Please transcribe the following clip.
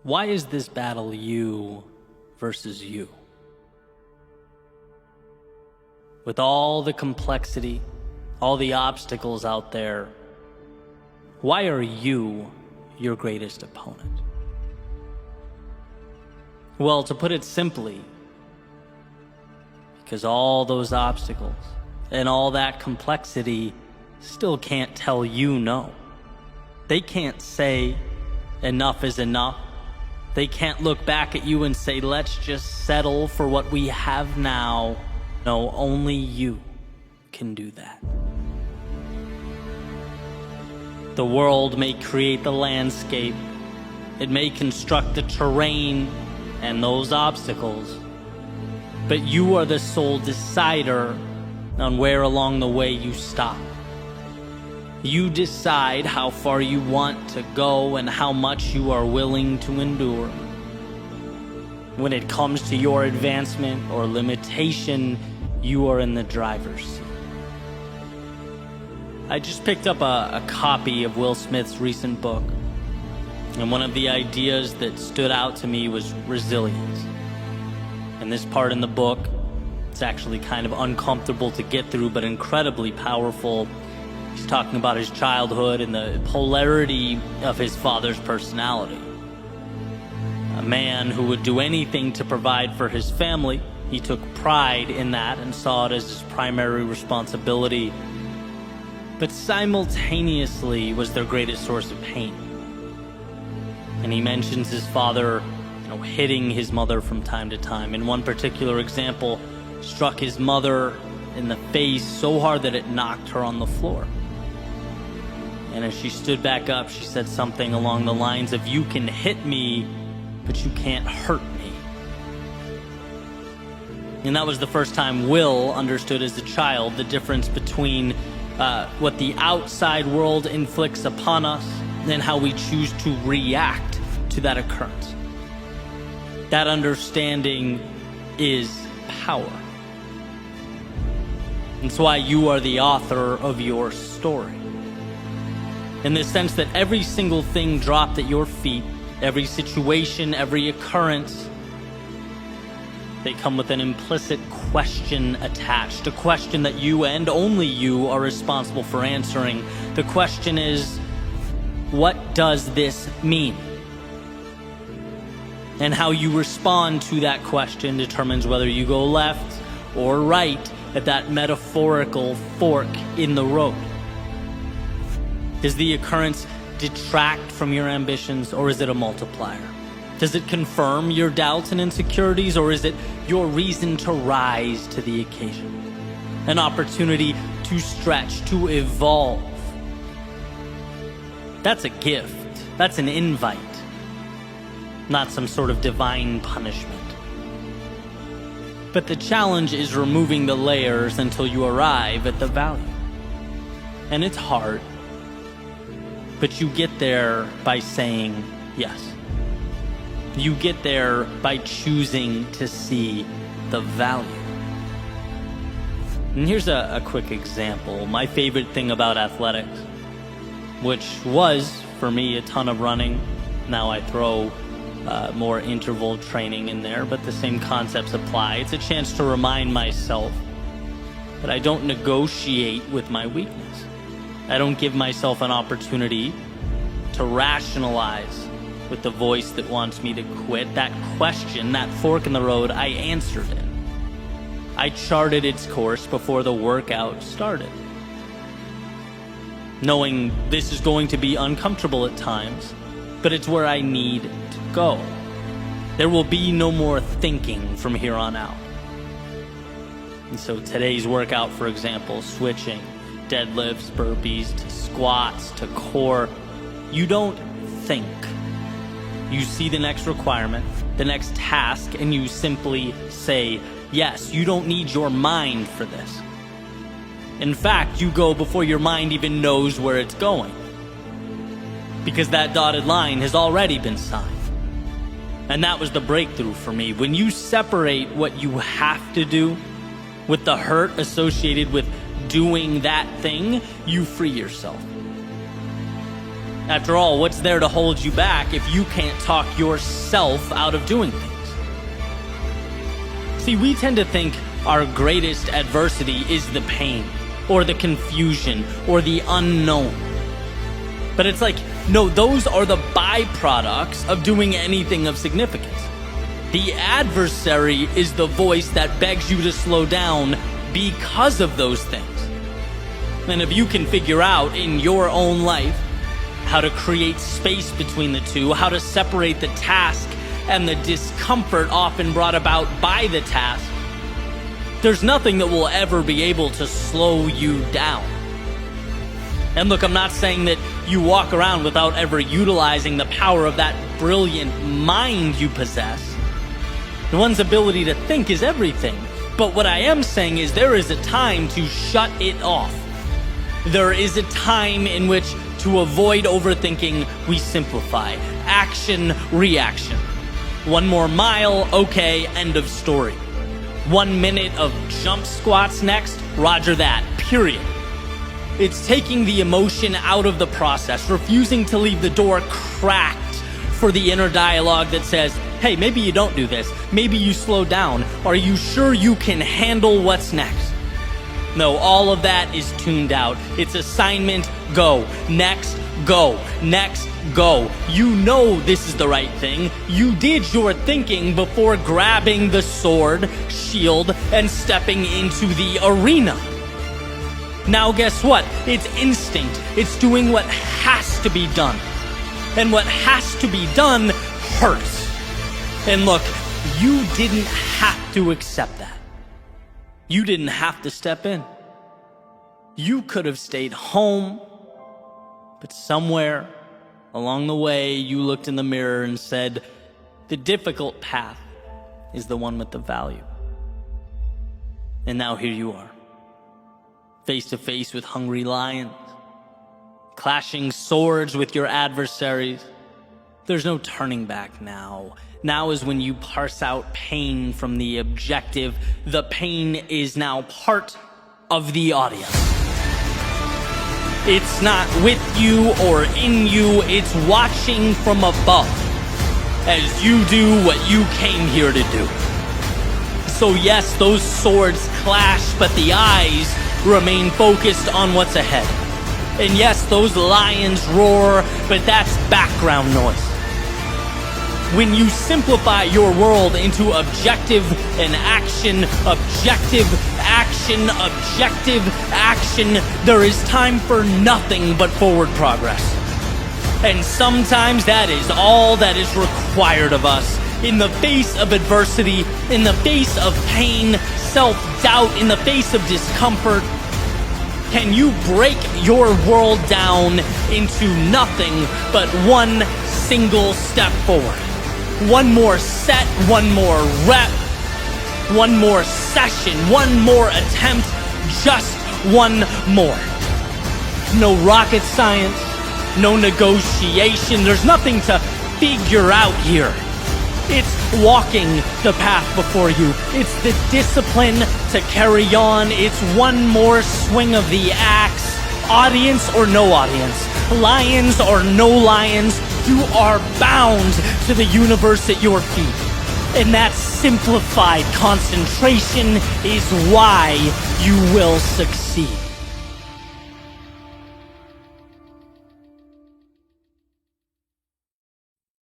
Why is this battle you versus you? With all the complexity, all the obstacles out there, why are you your greatest opponent? Well, to put it simply, because all those obstacles and all that complexity still can't tell you no. They can't say enough is enough. They can't look back at you and say, let's just settle for what we have now. No, only you can do that. The world may create the landscape. It may construct the terrain and those obstacles. But you are the sole decider on where along the way you stop. You decide how far you want to go and how much you are willing to endure. When it comes to your advancement or limitation, you are in the driver's seat. I just picked up a copy of Will Smith's recent book, and one of the ideas that stood out to me was resilience. And this part in the book, it's actually kind of uncomfortable to get through, but incredibly powerful. He's talking about his childhood and the polarity of his father's personality. A man who would do anything to provide for his family. He took pride in that and saw it as his primary responsibility. But simultaneously was their greatest source of pain. And he mentions his father, hitting his mother from time to time. In one particular example, struck his mother in the face so hard that it knocked her on the floor. And as she stood back up, she said something along the lines of, "You can hit me, but you can't hurt me." And that was the first time Will understood as a child the difference between what the outside world inflicts upon us and how we choose to react to that occurrence. That understanding is power. It's why you are the author of your story. In the sense that every single thing dropped at your feet, every situation, every occurrence, they come with an implicit question attached. A question that you and only you are responsible for answering. The question is, what does this mean? And how you respond to that question determines whether you go left or right at that metaphorical fork in the road. Does the occurrence detract from your ambitions, or is it a multiplier? Does it confirm your doubts and insecurities, or is it your reason to rise to the occasion? An opportunity to stretch, to evolve. That's a gift. That's an invite. Not some sort of divine punishment. But the challenge is removing the layers until you arrive at the value. And it's hard. But you get there by saying yes. You get there by choosing to see the value. And here's a quick example. My favorite thing about athletics, which was, for me, a ton of running. Now I throw more interval training in there, but the same concepts apply. It's a chance to remind myself that I don't negotiate with my weakness. I don't give myself an opportunity to rationalize with the voice that wants me to quit. That question, that fork in the road, I answered it. I charted its course before the workout started, knowing this is going to be uncomfortable at times, but it's where I need to go. There will be no more thinking from here on out. And so today's workout, for example, switching deadlifts, burpees, to squats, to core, you don't think. You see the next requirement, the next task, and you simply say yes. You don't need your mind for this. In fact, you go before your mind even knows where it's going, because that dotted line has already been signed. And that was the breakthrough for me. When you separate what you have to do with the hurt associated with doing that thing, you free yourself. After all, what's there to hold you back if you can't talk yourself out of doing things? See, we tend to think our greatest adversity is the pain, or the confusion, or the unknown. But it's like, no, those are the byproducts of doing anything of significance. The adversary is the voice that begs you to slow down because of those things. And if you can figure out in your own life how to create space between the two, how to separate the task and the discomfort often brought about by the task, there's nothing that will ever be able to slow you down. And look, I'm not saying that you walk around without ever utilizing the power of that brilliant mind you possess. One's ability to think is everything. But what I am saying is there is a time to shut it off. There is a time in which, to avoid overthinking, we simplify. Action, reaction. One more mile, okay, end of story. 1 minute of jump squats next, roger that, period. It's taking the emotion out of the process, refusing to leave the door cracked for the inner dialogue that says, hey, maybe you don't do this, maybe you slow down, are you sure you can handle what's next? No, all of that is tuned out. It's assignment, go. Next, go. Next, go. You know this is the right thing. You did your thinking before grabbing the sword, shield, and stepping into the arena. Now guess what? It's instinct. It's doing what has to be done. And what has to be done hurts. And look, you didn't have to accept that. You didn't have to step in. You could have stayed home, but somewhere along the way you looked in the mirror and said, the difficult path is the one with the value. And now here you are, face to face with hungry lions, clashing swords with your adversaries. There's no turning back now. Now is when you parse out pain from the objective. The pain is now part of the audience. It's not with you or in you, it's watching from above as you do what you came here to do. So yes, those swords clash, but the eyes remain focused on what's ahead. And yes, those lions roar, but that's background noise. When you simplify your world into objective and action, objective, action, objective, action, there is time for nothing but forward progress. And sometimes that is all that is required of us. In the face of adversity, in the face of pain, self-doubt, in the face of discomfort, can you break your world down into nothing but one single step forward? One more set, one more rep, one more session, one more attempt, just one more. No rocket science, no negotiation, there's nothing to figure out here. It's walking the path before you. It's the discipline to carry on. It's one more swing of the axe. Audience or no audience, lions or no lions, you are bound to the universe at your feet. And that simplified concentration is why you will succeed.